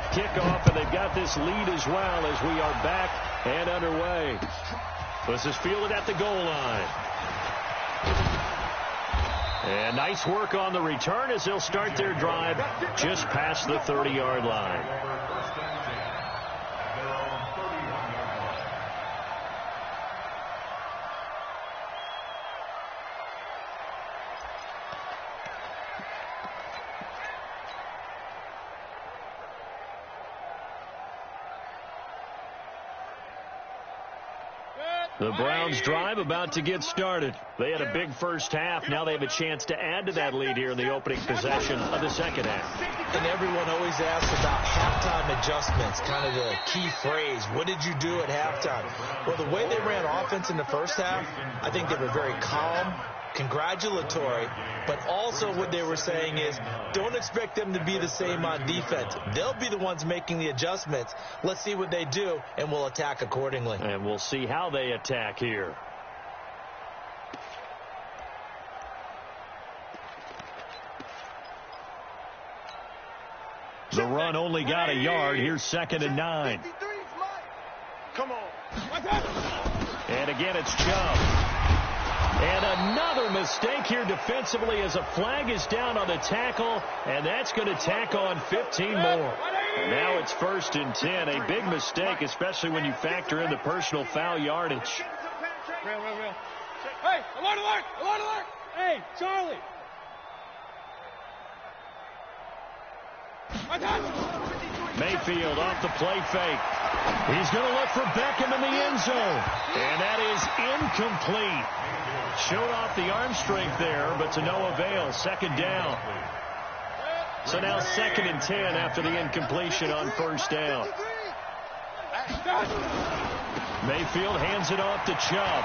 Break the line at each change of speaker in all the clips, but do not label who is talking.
half kickoff, and they've got this lead as well as we are back and underway. This is fielded at the goal line. And nice work on the return as they'll start their drive just past the 30-yard line. The Browns' drive about to get started. They had a big first half. Now they have a chance to add to that lead here in the opening possession of the second half.
And everyone always asks about halftime adjustments, kind of the key phrase. What did you do at halftime? Well, the way they ran offense in the first half, I think they were very calm, congratulatory, but also what they were saying is don't expect them to be the same on defense. They'll be the ones making the adjustments. Let's see what they do, and we'll attack accordingly.
And we'll see how they attack here. The run only got a yard. Here's 2nd and 9.
Come on.
And again, it's Chubb. And another mistake here defensively as a flag is down on the tackle, and that's going to tack on 15 more. And now it's 1st and 10. A big mistake, especially when you factor in the personal foul yardage.
Real. Hey, alert, alert, alert, alert. Hey, Charlie.
Mayfield off the play fake. He's going to look for Beckham in the end zone. And that is incomplete. Showed off the arm strength there, but to no avail. 2nd down. So now 2nd and 10 after the incompletion on 1st down. Mayfield hands it off to Chubb.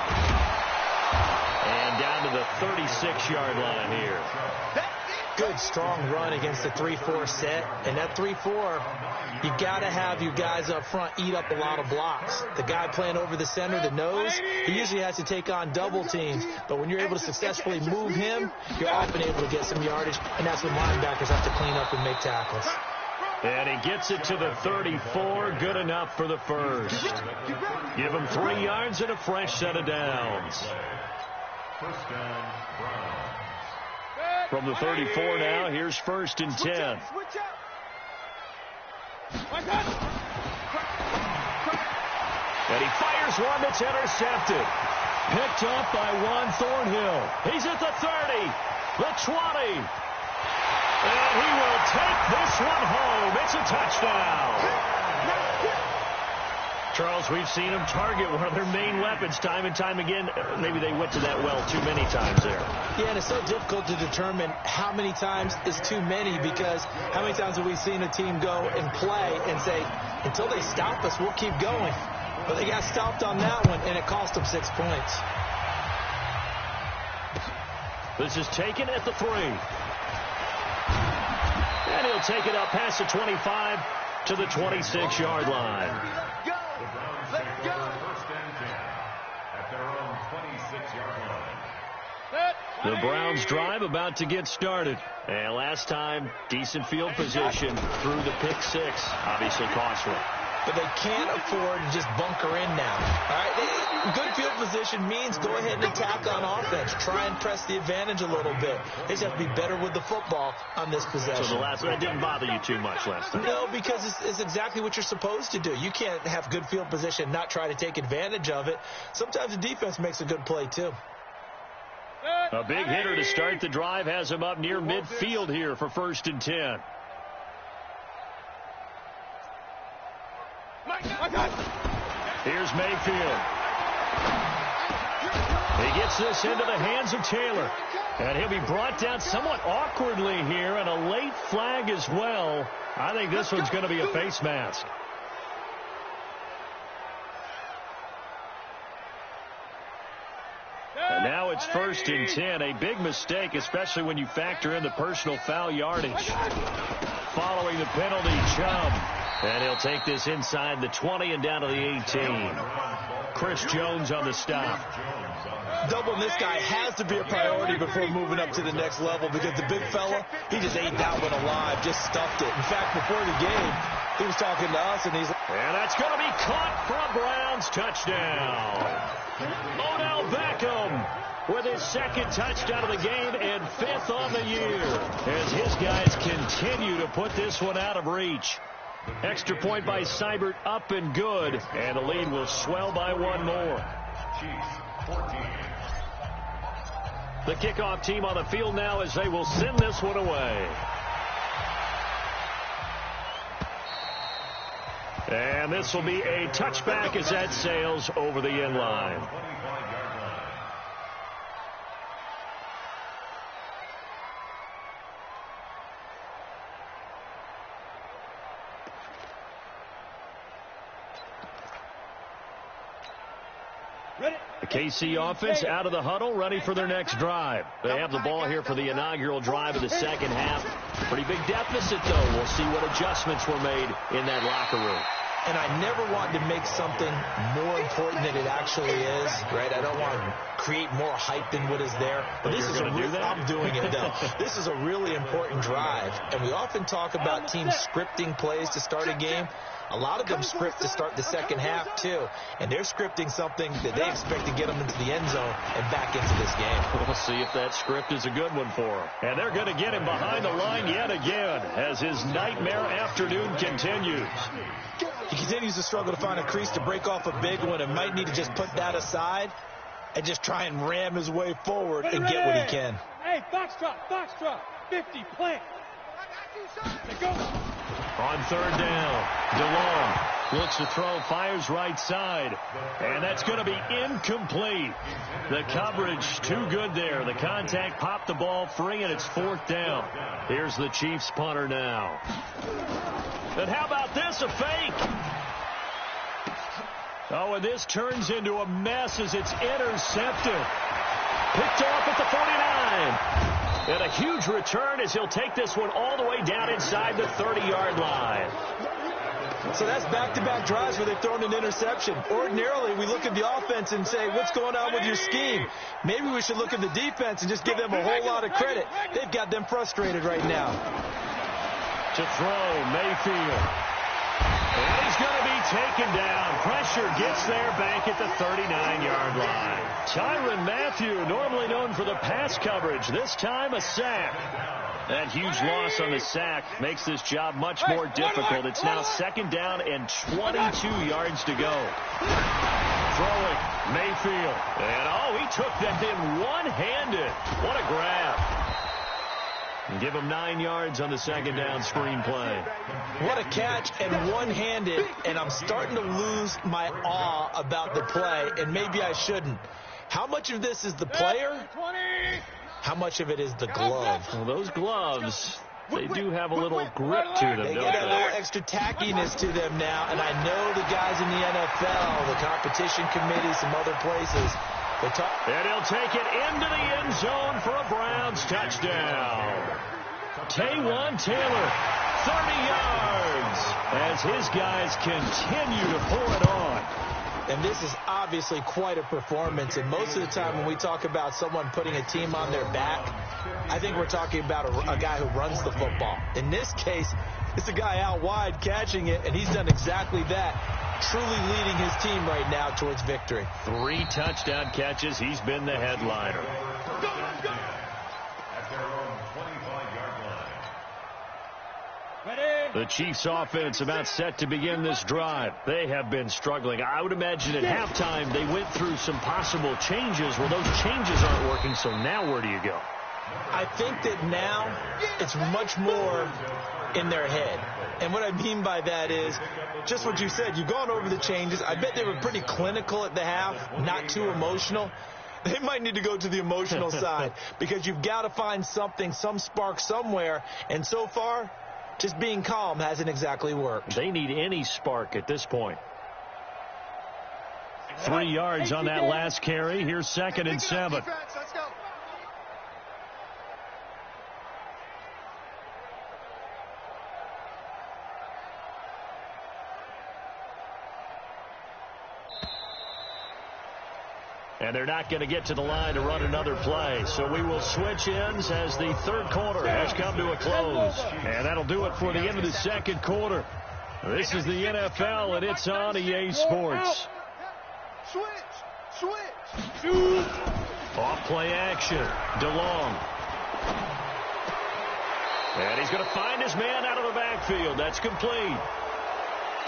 And down to the 36-yard line here.
Good, strong run against the 3-4 set. And that 3-4, you got to have your guys up front eat up a lot of blocks. The guy playing over the center, the nose, he usually has to take on double teams. But when you're able to successfully move him, you're often able to get some yardage. And that's when linebackers have to clean up and make tackles.
And he gets it to the 34. Good enough for the first. Give him 3 yards and a fresh set of downs.
First down, Browns.
From the 34 now, here's 1st and 10. And he fires one that's intercepted. Picked up by Juan Thornhill. He's at the 30, the 20. And he will take this one home. It's a touchdown. Charles, we've seen him target one of their main weapons time and time again. Maybe they went to that well too many times there.
Yeah, and it's so difficult to determine how many times is too many, because how many times have we seen a team go and play and say, until they stop us, we'll keep going. But they got stopped on that one, and it cost them 6 points.
This is taken at the 3. And he'll take it up past the 25 to the 26-yard line.
Let's go. First and 10 at their own 26-yard line.
The Browns' drive about to get started. And last time, decent field position through the pick 6. Obviously costly.
But they can't afford to just bunker in now. All right? Good field position means go ahead and attack on offense. Try and press the advantage a little bit. They just have to be better with the football on this possession.
So the last one didn't bother you too much last time?
No, because it's exactly what you're supposed to do. You can't have good field position and not try to take advantage of it. Sometimes the defense makes a good play, too.
A big hitter to start the drive has him up near midfield here for 1st and 10. Here's Mayfield. He gets this into the hands of Taylor. And he'll be brought down somewhat awkwardly here, and a late flag as well. I think this one's going to be a face mask. And now it's 1st and 10. A big mistake, especially when you factor in the personal foul yardage. Following the penalty, Chubb. And he'll take this inside the 20 and down to the 18. Chris Jones on the stop.
doubling this guy has to be a priority before moving up to the next level, because the big fella, he just ate that one alive, just stuffed it. In fact, before the game, he was talking to us, and he's like,
and that's going to be caught for a Browns touchdown. Odell Beckham with his second touchdown of the game and 5th on the year, as his guys continue to put this one out of reach. Extra point by Seibert, up and good, and the lead will swell by one more. The kickoff team on the field now as they will send this one away. And this will be a touchback as that sails over the end line. The KC offense out of the huddle, ready for their next drive. They have the ball here for the inaugural drive of the second half. Pretty big deficit, though. We'll see what adjustments were made in that locker room.
And I never want to make something more important than it actually is, right? I don't want to create more hype than what is there. But this is I'm doing it, though. This is a really important drive. And we often talk about teams scripting plays to start a game. A lot of them script to start the second half, too. And they're scripting something that they expect to get them into the end zone and back into this game.
We'll see if that script is a good one for him. And they're going to get him behind the line yet again as his nightmare afternoon continues.
He continues to struggle to find a crease to break off a big one, and might need to just put that aside and just try and ram his way forward and get what he can.
Hey, box drop, 50, plant. Go.
On third down, DeLong looks to throw, fires right side, and that's going to be incomplete. The coverage too good there. The contact popped the ball free, and it's 4th down. Here's the Chiefs punter now. And how about this, a fake? Oh, and this turns into a mess as it's intercepted. Picked off at the 49. And a huge return as he'll take this one all the way down inside the 30-yard line.
So that's back-to-back drives where they've thrown an interception. Ordinarily, we look at the offense and say, what's going on with your scheme? Maybe we should look at the defense and just give them a whole lot of credit. They've got them frustrated right now.
To throw, Mayfield. And he's going to be taken down. Pressure gets there back at the 39-yard line. Tyrann Mathieu, normally known for the pass coverage, this time a sack. That huge loss on the sack makes this job much more difficult. It's now 2nd down and 22 yards to go. Throwing, Mayfield. And, he took that in one-handed. What a grab. And give him 9 yards on the 2nd down screen play.
What a catch, and one-handed, and I'm starting to lose my awe about the play, and maybe I shouldn't. How much of this is the player? How much of it is the glove?
Well, those gloves, they do have a little grip to them,
They
don't
get a
they?
little extra tackiness to them now, and I know the guys in the NFL, the competition committee, some other places.
And he'll take it into the end zone for a Browns touchdown. Taywan Taylor, 30 yards, as his guys continue to pour it on.
And this is obviously quite a performance. And most of the time when we talk about someone putting a team on their back, I think we're talking about a guy who runs the football. In this case, it's a guy out wide catching it, and he's done exactly that, truly leading his team right now towards victory.
3 touchdown catches. He's been the headliner. The Chiefs offense about set to begin this drive. They have been struggling. I would imagine at halftime they went through some possible changes. Well, those changes aren't working, so now where do you go?
I think that now it's much more in their head. And what I mean by that is just what you said. You've gone over the changes. I bet they were pretty clinical at the half, not too emotional. They might need to go to the emotional side because you've got to find something, some spark somewhere. And so far, just being calm hasn't exactly worked.
They need any spark at this point. 3 yards on that last carry. Here's 2nd and 7.
Let's go.
And they're not going to get to the line to run another play. So we will switch ends as the third quarter has come to a close. And that'll do it for the end of the second quarter. This is the NFL, and it's on EA Sports.
Switch.
Off play action. DeLong. And he's going to find his man out of the backfield. That's complete.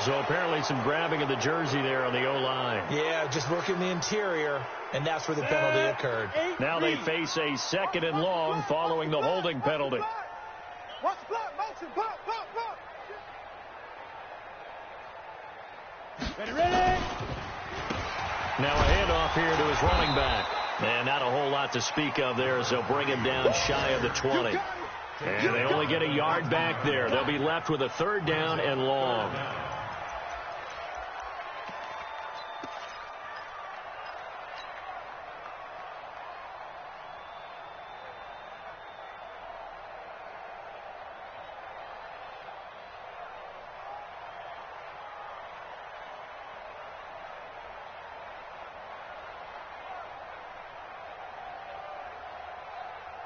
So apparently some grabbing of the jersey there on the O-line.
Yeah, just working the interior, and that's where the penalty occurred.
Now they face a 2nd and long following the holding penalty.
Watch the block, motion, block. Ready.
Now a handoff here to his running back. And not a whole lot to speak of there as they'll bring him down shy of the 20. And they only get a yard back there. They'll be left with a 3rd down and long.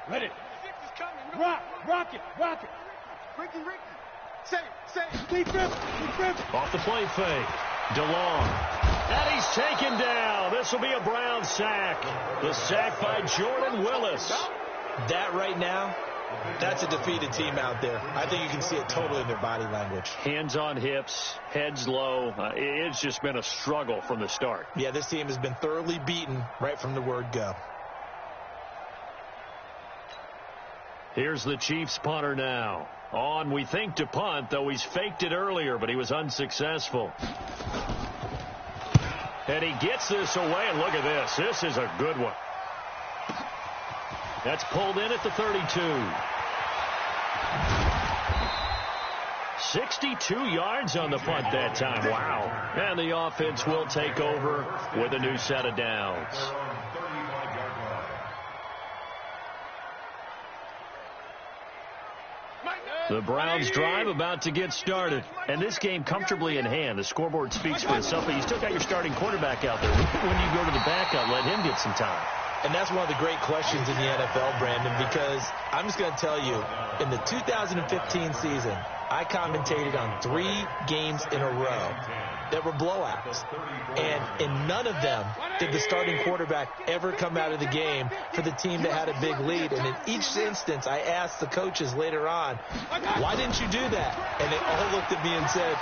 Ready. Rock it. Ricky. Say. Deep grip.
Off the play fake. DeLong. And he's taken down. This will be a Brown sack. The sack by Jordan Willis.
That right now, that's a defeated team out there. I think you can see it totally in their body language.
Hands on hips, heads low. It's just been a struggle from the start.
Yeah, this team has been thoroughly beaten right from the word go.
Here's the Chiefs punter now. On, we think, to punt, though he's faked it earlier, but he was unsuccessful. And he gets this away, and look at this. This is a good one. That's pulled in at the 32. 62 yards on the punt that time. Wow. And the offense will take over with a new set of downs. The Browns drive about to get started. And this game comfortably in hand. The scoreboard speaks for itself, but you still got your starting quarterback out there. When you go to the backup, let him get some time.
And that's one of the great questions in the NFL, Brandon, because I'm just going to tell you, in the 2015 season, I commentated on 3 games in a row that were blowouts. And in none of them did the starting quarterback ever come out of the game for the team that had a big lead. And in each instance, I asked the coaches later on, why didn't you do that? And they all looked at me and said,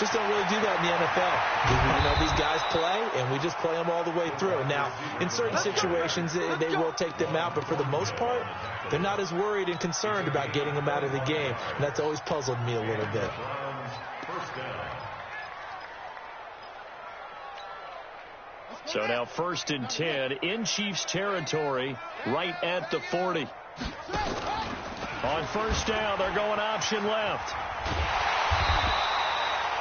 just don't really do that in the NFL. You know, these guys play, and we just play them all the way through. Now, in certain situations, they will take them out, but for the most part, they're not as worried and concerned about getting them out of the game. And that's always puzzled me a little bit.
So now 1st and 10 in Chiefs territory, right at the 40. On 1st down, they're going option left.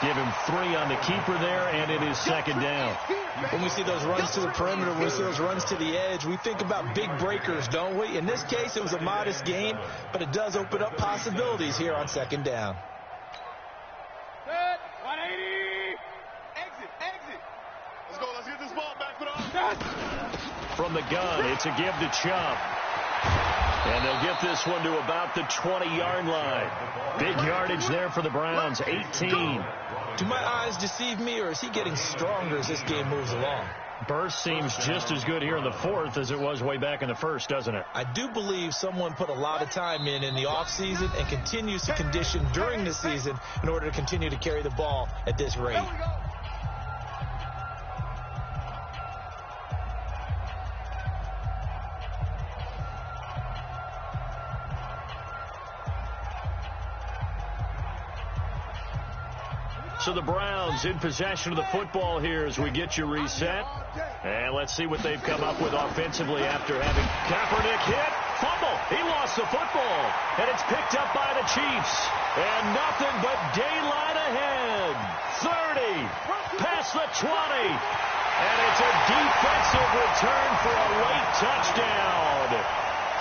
Give him 3 on the keeper there, and it is 2nd down.
When we see those runs to the perimeter, when we see those runs to the edge, we think about big breakers, don't we? In this case, it was a modest gain, but it does open up possibilities here on 2nd down.
Set. 180. Exit. Let's get this ball back for the offense.
From the gun, it's a give to Chubb. And they'll get this one to about the 20-yard line. Big yardage there for the Browns, 18.
Do my eyes deceive me, or is he getting stronger as this game moves along?
Burst seems just as good here in the 4th as it was way back in the 1st, doesn't it?
I do believe someone put a lot of time in the offseason and continues to condition during the season in order to continue to carry the ball at this rate.
So the Browns in possession of the football here as we get you reset. And let's see what they've come up with offensively after having Kaepernick hit. Fumble. He lost the football. And it's picked up by the Chiefs. And nothing but daylight ahead. 30. Past the 20. And it's a defensive return for a late touchdown.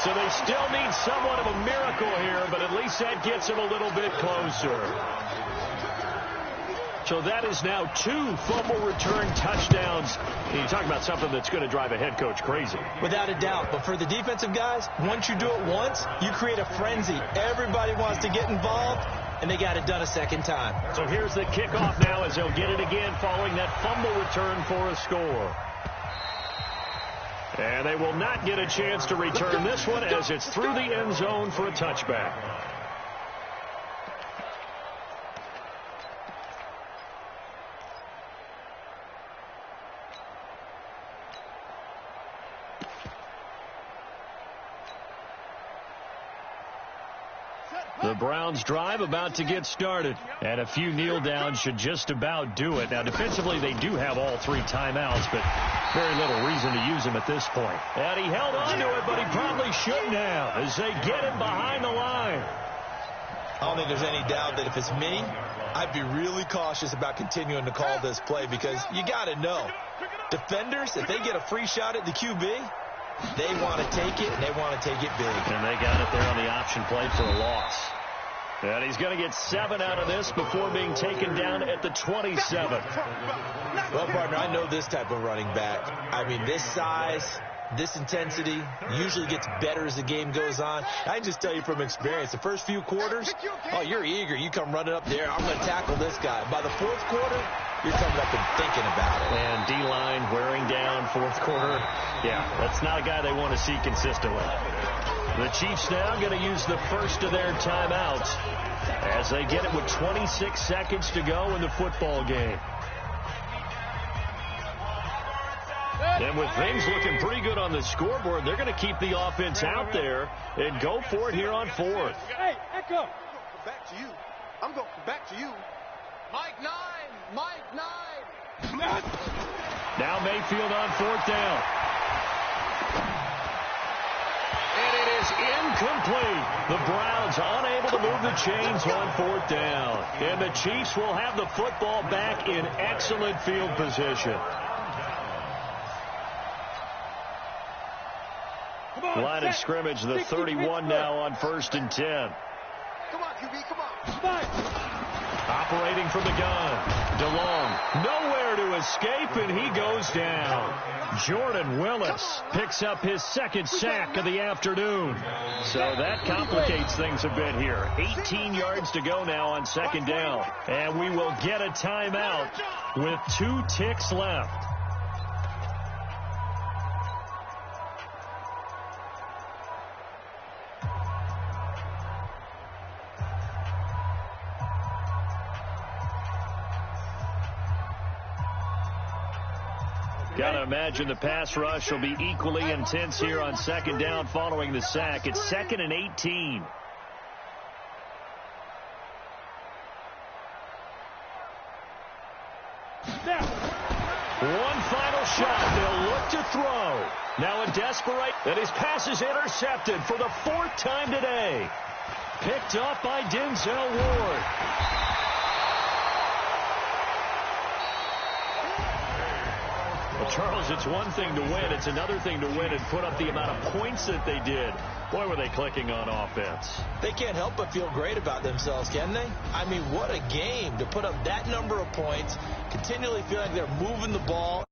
So they still need somewhat of a miracle here, but at least that gets them a little bit closer. So that is now 2 fumble return touchdowns. You talk about something that's going to drive a head coach crazy.
Without a doubt. But for the defensive guys, once you do it once, you create a frenzy. Everybody wants to get involved, and they got it done a second time.
So here's the kickoff now as they'll get it again following that fumble return for a score. And they will not get a chance to return this one as it's through the end zone for a touchback. The Browns drive about to get started, and a few kneel downs should just about do it. Now, defensively, they do have all 3 timeouts, but very little reason to use them at this point. And he held on to it, but he probably shouldn't have as they get him behind the line.
I don't think there's any doubt that if it's me, I'd be really cautious about continuing to call this play because you got to know, defenders, if they get a free shot at the QB, they want to take it, and they want to take it big.
And they got it there on the option play for a loss. And he's going to get 7 out of this before being taken down at the 27.
Well, partner, I know this type of running back. I mean, this size, this intensity usually gets better as the game goes on. I just tell you from experience, the first few quarters, oh, you're eager. You come running up there. I'm going to tackle this guy. By the 4th quarter, you're coming up and thinking about it.
And D-line wearing down 4th quarter. Yeah, that's not a guy they want to see consistently. The Chiefs now going to use the first of their timeouts as they get it with 26 seconds to go in the football game. And with things looking pretty good on the scoreboard, they're going to keep the offense out there and go for it here on 4th.
Hey, Echo.
Back to you. I'm going back to you. Mike 9. Mike 9.
Now Mayfield on 4th down. And it is incomplete. The Browns unable to move the chains on 4th down. And the Chiefs will have the football back in excellent field position. Line of scrimmage, the 31 now on 1st and 10.
Come on, QB, come on.
Operating from the gun. DeLong nowhere to escape, and he goes down. Jordan Willis picks up his 2nd sack of the afternoon. So that complicates things a bit here. 18 yards to go now on 2nd down. And we will get a timeout with 2 ticks left. Got to imagine the pass rush will be equally intense here on 2nd down following the sack. It's 2nd and 18. One final shot. They'll look to throw. Now a desperate, and his pass is intercepted for the 4th time today. Picked up by Denzel Ward. Well, Charles, it's one thing to win. It's another thing to win and put up the amount of points that they did. Boy, were they clicking on offense.
They can't help but feel great about themselves, can they? I mean, what a game to put up that number of points, continually feeling like they're moving the ball.